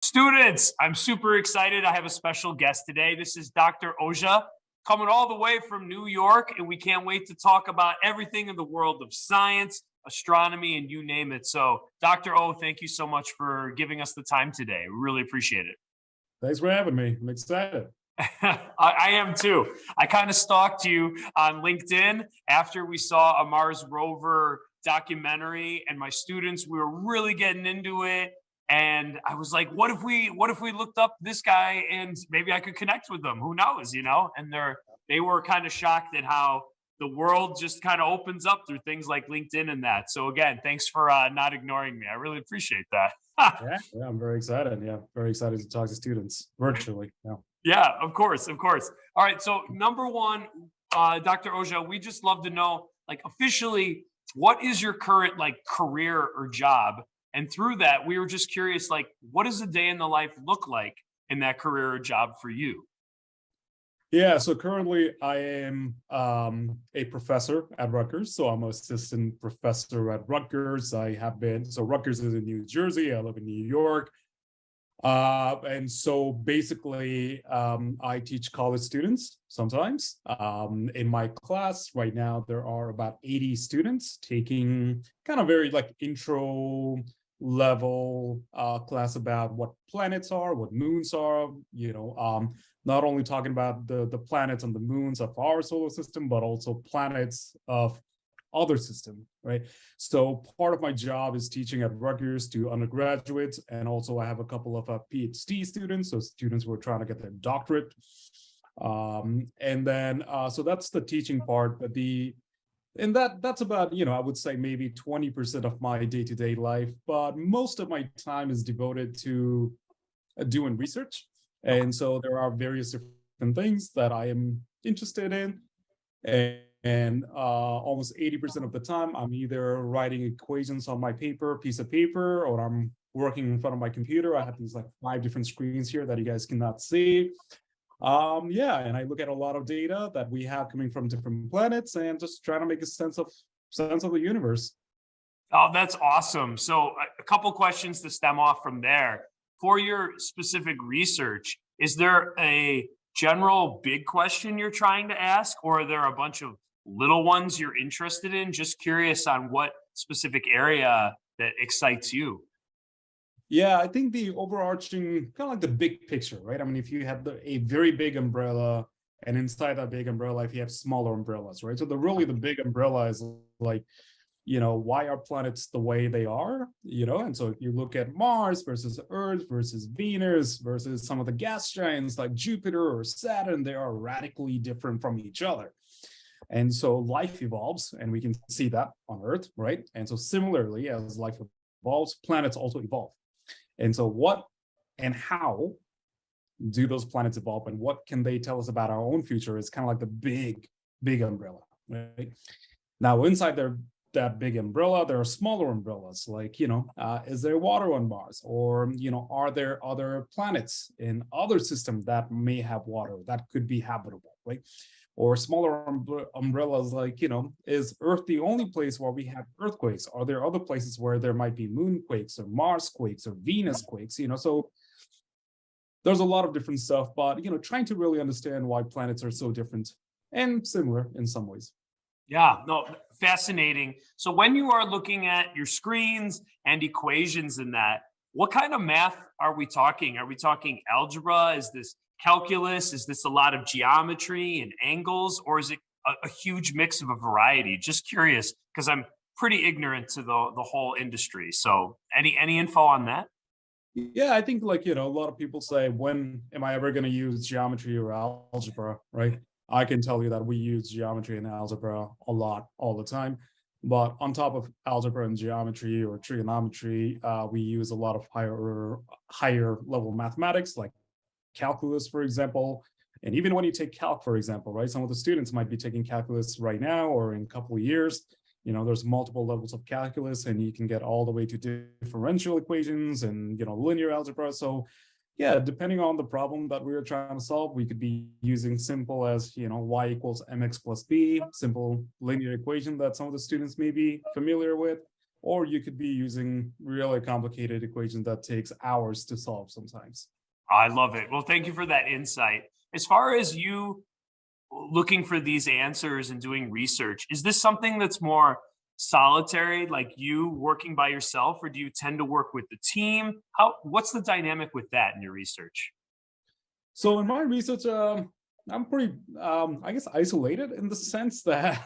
Students, I'm super excited. I have a special guest today. This is Dr. Ojha coming all the way from New York, and we can't wait to talk about everything in the world of science, astronomy, and you name it. So, Dr. O, thank you so much for giving us the time today. We really appreciate it. Thanks for having me. I'm excited. I am too. I kind of stalked you on LinkedIn after we saw a Mars rover documentary, and my students, we were really getting into it. And I was like, what if we looked up this guy and maybe I could connect with them? Who knows, you know? And they were kind of shocked at how the world just kind of opens up through things like LinkedIn and that. So again, thanks for not ignoring me. I really appreciate that. Yeah, I'm very excited. Yeah, very excited to talk to students virtually. Yeah. Yeah, of course, of course. All right, so number one, Dr. Ojha, we just love to know, like, officially, what is your current like career or job? And through that, we were just curious, like, what does a day in the life look like in that career or job for you? Yeah, so currently I am a professor at Rutgers. So I'm an assistant professor at Rutgers. I have been, so Rutgers is in New Jersey. I live in New York. And so basically, I teach college students sometimes. In my class right now, there are about 80 students taking kind of very like intro level class about what planets are, what moons are, not only talking about the planets and the moons of our solar system, but also planets of other system, right? So part of my job is teaching at Rutgers to undergraduates, and also I have a couple of PhD students, so students who are trying to get their doctorate. And then so that's the teaching part, but that's about, I would say maybe 20% of my day-to-day life, but most of my time is devoted to doing research. And so there are various different things that I am interested in. And almost 80% of the time, I'm either writing equations on my piece of paper, or I'm working in front of my computer. I have these like 5 different screens here that you guys cannot see. Yeah, and I look at a lot of data that we have coming from different planets and just trying to make a sense of the universe. Oh, that's awesome. So, a couple questions to stem off from there. For your specific research, is there a general big question you're trying to ask, or are there a bunch of little ones you're interested in? Just curious on what specific area that excites you. Yeah, I think the overarching kind of like the big picture, right? I mean, if you have a very big umbrella, and inside that big umbrella, if you have smaller umbrellas, right? So the big umbrella is like, why are planets the way they are? And so if you look at Mars versus Earth versus Venus versus some of the gas giants like Jupiter or Saturn, they are radically different from each other. And so life evolves, and we can see that on Earth, right? And so similarly, as life evolves, planets also evolve. And so what and how do those planets evolve, and what can they tell us about our own future is kind of like the big umbrella, right? Now, inside that big umbrella, there are smaller umbrellas, like, is there water on Mars? Or, are there other planets in other systems that may have water that could be habitable, right? Or smaller umbrellas like, is Earth the only place where we have earthquakes? Are there other places where there might be moonquakes or Mars quakes or Venus quakes? So there's a lot of different stuff, but, trying to really understand why planets are so different and similar in some ways. Yeah, no, fascinating. So when you are looking at your screens and equations in that, what kind of math are we talking? Are we talking algebra? Is this calculus? Is this a lot of geometry and angles, or is it a huge mix of a variety? Just curious, because I'm pretty ignorant to the whole industry. So any info on that? Yeah, I think like, a lot of people say, when am I ever going to use geometry or algebra, right? I can tell you that we use geometry and algebra a lot all the time. But on top of algebra and geometry or trigonometry, we use a lot of higher level mathematics like calculus, for example. And even when you take calc, for example, right? Some of the students might be taking calculus right now or in a couple of years. There's multiple levels of calculus, and you can get all the way to differential equations and, linear algebra. So yeah, depending on the problem that we are trying to solve, we could be using simple as, y equals mx plus b, simple linear equation that some of the students may be familiar with. or you could be using really complicated equations that takes hours to solve sometimes. I love it. Well, thank you for that insight. As far as you looking for these answers and doing research, is this something that's more solitary, like you working by yourself, or do you tend to work with the team? What's the dynamic with that in your research? So in my research, I'm pretty, I guess, isolated in the sense that,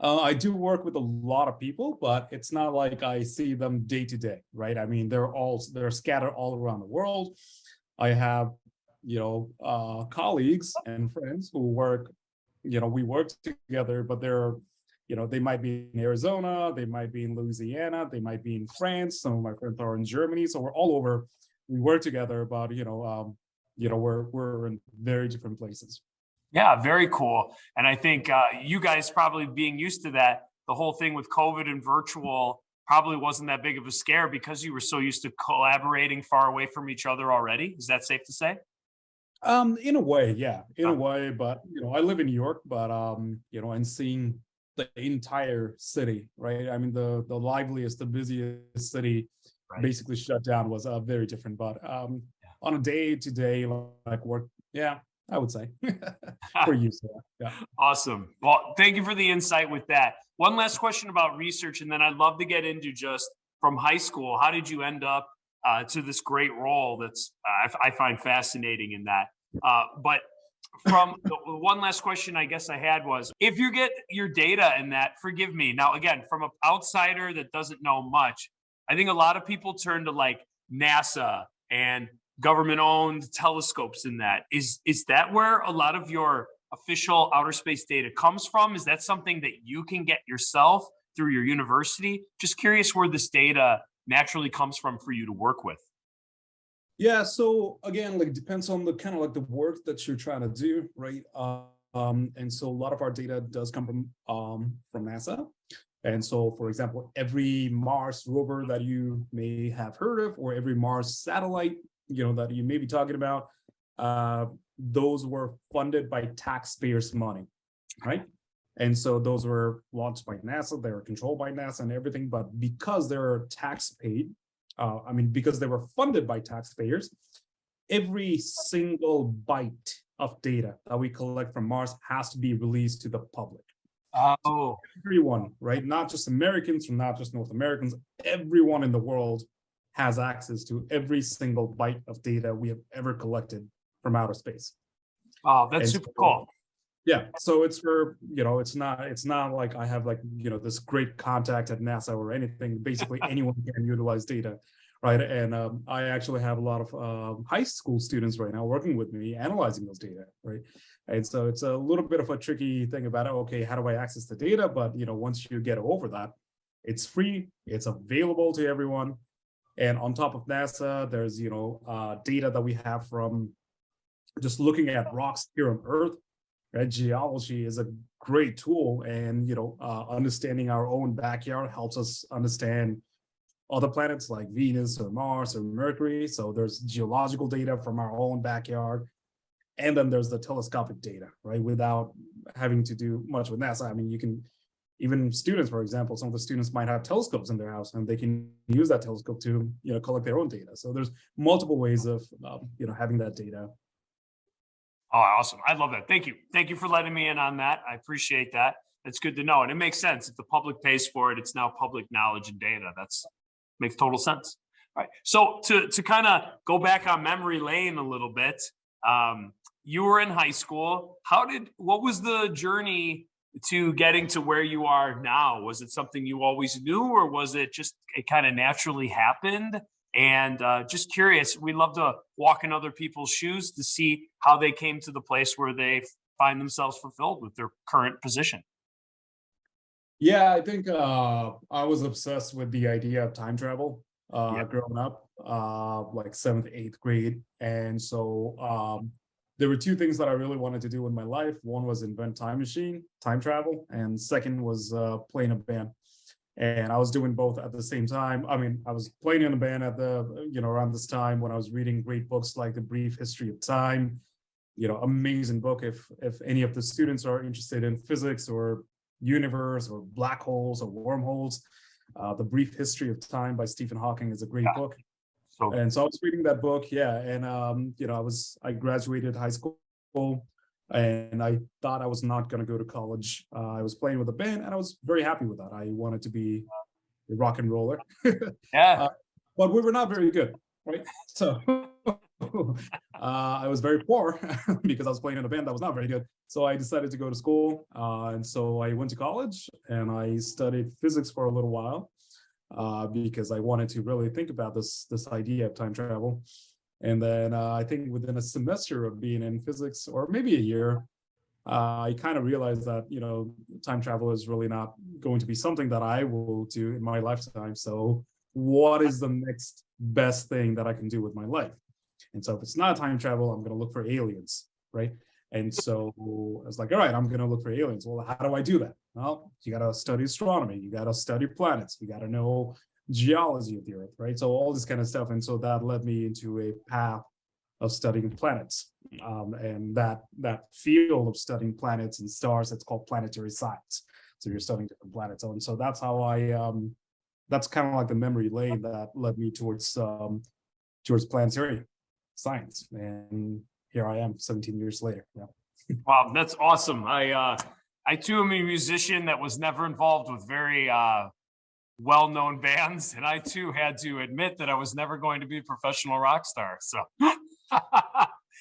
I do work with a lot of people, but it's not like I see them day to day, right? I mean, they're scattered all around the world. I have, colleagues and friends who work, we work together, but they might be in Arizona, they might be in Louisiana, they might be in France. Some of my friends are in Germany, so we're all over. We work together, but we're in very different places. Yeah, very cool. And I think you guys probably being used to that, the whole thing with COVID and virtual probably wasn't that big of a scare because you were so used to collaborating far away from each other already. Is that safe to say? In a way, yeah, in a Uh, way, but I live in New York, but and seeing the entire city, right? I mean, the liveliest, the busiest city right. basically shut down was very different. But on a day-to-day like work, yeah, I would say we're used to that. Yeah. Awesome. Well, thank you for the insight with that. One last question about research, and then I'd love to get into just from high school. How did you end up to this great role that's I find fascinating in that? But from the one last question I guess I had was, if you get your data in that, forgive me. Now, again, from an outsider that doesn't know much, I think a lot of people turn to like NASA and government owned telescopes in that. Is that where a lot of your official outer space data comes from? Is that something that you can get yourself through your university? Just curious where this data naturally comes from for you to work with. Yeah, so again, like depends on the kind of like the work that you're trying to do, right? And so a lot of our data does come from NASA. And so, for example, every Mars rover that you may have heard of, or every Mars satellite, that you may be talking about, those were funded by taxpayers' money, right? And so those were launched by NASA, they were controlled by NASA and everything, but because they're tax paid, because they were funded by taxpayers, every single byte of data that we collect from Mars has to be released to the public. So Oh, everyone, right? Not just Americans, from not just North Americans, everyone in the world has access to every single byte of data we have ever collected from outer space. oh, that's And super so, cool. yeah, so it's for, it's not like I have like, this great contact at NASA or anything. Basically, anyone can utilize data, right? And I actually have a lot of high school students right now working with me, analyzing those data, right? And so it's a little bit of a tricky thing about it. Okay, how do I access the data? But once you get over that, it's free, it's available to everyone. And on top of NASA, there's data that we have from just looking at rocks here on Earth. Right? Geology is a great tool, and understanding our own backyard helps us understand other planets like Venus or Mars or Mercury. So there's geological data from our own backyard, and then there's the telescopic data, right? Without having to do much with NASA. I mean, you can even students, for example, some of the students might have telescopes in their house, and they can use that telescope to collect their own data. So there's multiple ways of having that data. Oh, awesome. I love that. Thank you. Thank you for letting me in on that. I appreciate that. That's good to know. And it makes sense. If the public pays for it, it's now public knowledge and data. That's makes total sense. All right. So to kind of go back on memory lane a little bit, you were in high school. What was the journey to getting to where you are now? Was it something you always knew, or was it just it kind of naturally happened? And just curious, we love to walk in other people's shoes to see how they came to the place where they find themselves fulfilled with their current position. Yeah, I think I was obsessed with the idea of time travel Yeah. growing up, like seventh, eighth grade. And so there were two things that I really wanted to do in my life. One was invent time machine, time travel, and second was play in a band. And I was doing both at the same time. I mean, I was playing in a band at around this time when I was reading great books like The Brief History of Time, amazing book. If any of the students are interested in physics or universe or black holes or wormholes, The Brief History of Time by Stephen Hawking is a great book. So And so I was reading that book, yeah, and I graduated high school, and I thought I was not going to go to college. I was playing with a band, and I was very happy with that. I wanted to be a rock and roller, yeah, but we were not very good, right? So I was very poor because I was playing in a band that was not very good. So I decided to go to school, and so I went to college and I studied physics for a little while. Because I wanted to really think about this idea of time travel. And then I think within a semester of being in physics, or maybe a year, I kind of realized that, time travel is really not going to be something that I will do in my lifetime. So what is the next best thing that I can do with my life? And so if it's not time travel, I'm going to look for aliens, right? And so I was like, all right, I'm going to look for aliens. Well, how do I do that? Well, you got to study astronomy. You got to study planets. You got to know geology of the Earth, right? So all this kind of stuff. And so that led me into a path of studying planets. And that field of studying planets and stars, it's called planetary science. So you're studying different planets. And so that's how that's kind of like the memory lane that led me towards planetary science. And here I am 17 years later. Yeah. Wow, that's awesome. I too am a musician that was never involved with very well-known bands, and I too had to admit that I was never going to be a professional rock star. So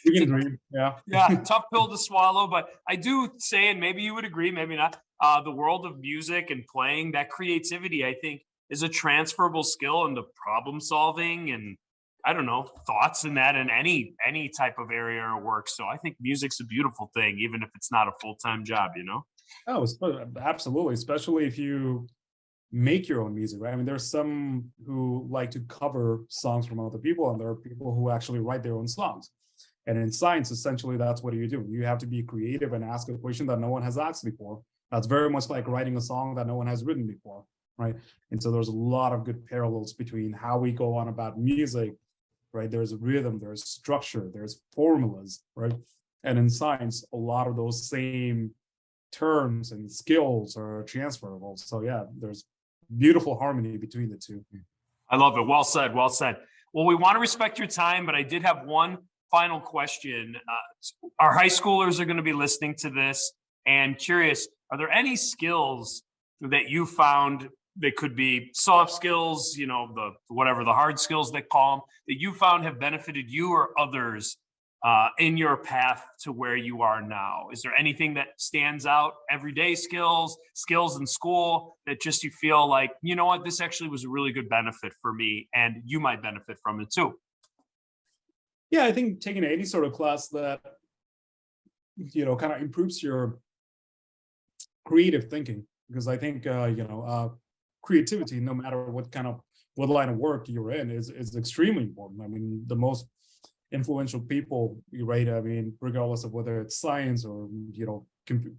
You can dream. Yeah. yeah, tough pill to swallow, but I do say, and maybe you would agree, maybe not, the world of music and playing, that creativity, I think, is a transferable skill into problem solving and, I don't know, thoughts in that in any type of area or work. So I think music's a beautiful thing, even if it's not a full-time job, Oh, absolutely. Especially if you make your own music, right? I mean, there's some who like to cover songs from other people, and there are people who actually write their own songs. And in science, essentially, that's what you do. You have to be creative and ask a question that no one has asked before. That's very much like writing a song that no one has written before, right? And so there's a lot of good parallels between how we go on about music, right? There's rhythm, there's structure, there's formulas, right? And in science, a lot of those same terms and skills are transferable. So yeah, there's beautiful harmony between the two. I love it. Well said. Well said. Well, we want to respect your time, but I did have one final question. Our high schoolers are going to be listening to this and curious, are there any skills that you found that could be soft skills, the hard skills they call them, that you found have benefited you or others in your path to where you are now? Is there anything that stands out, everyday skills in school, that just you feel like, you know what, this actually was a really good benefit for me and you might benefit from it too? Yeah, I think taking any sort of class that, kind of improves your creative thinking, because I think, creativity, no matter what line of work you're in, is extremely important. I mean, the most influential people, right? I mean, regardless of whether it's science or,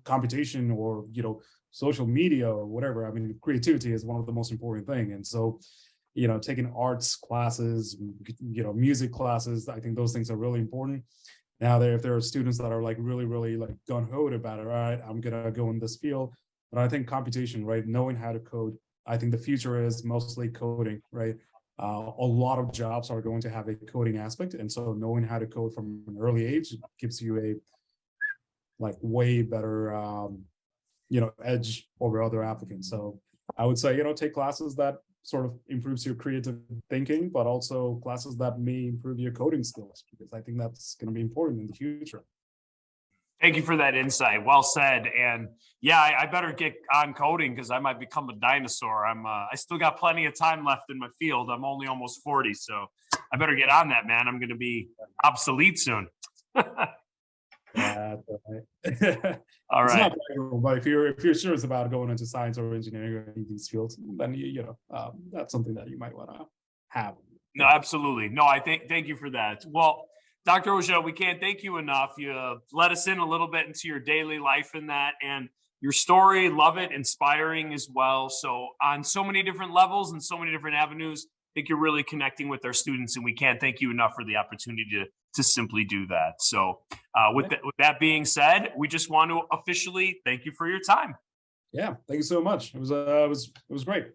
computation or, social media or whatever, I mean, creativity is one of the most important thing. And so, taking arts classes, music classes, I think those things are really important. Now, if there are students that are like really, really like gung-ho about it, all right, I'm gonna go in this field. But I think computation, right, knowing how to code, I think the future is mostly coding, right? A lot of jobs are going to have a coding aspect, and so knowing how to code from an early age gives you a way better edge over other applicants. So I would say take classes that sort of improves your creative thinking, but also classes that may improve your coding skills, because I think that's going to be important in the future. Thank you for that insight. Well said. And yeah, I better get on coding because I might become a dinosaur. I still got plenty of time left in my field. I'm only almost 40, so I better get on that, man. I'm going to be obsolete soon. Yeah, All it's right. not practical, but if you're serious about going into science or engineering or any of these fields, then that's something that you might want to have. No, absolutely. No, thank you for that. Well, Dr. Ojha, we can't thank you enough. You let us in a little bit into your daily life in that, and your story, love it, inspiring as well. So on so many different levels and so many different avenues, I think you're really connecting with our students, and we can't thank you enough for the opportunity to simply do that. So with that being said, we just want to officially thank you for your time. Yeah, thank you so much. It was great.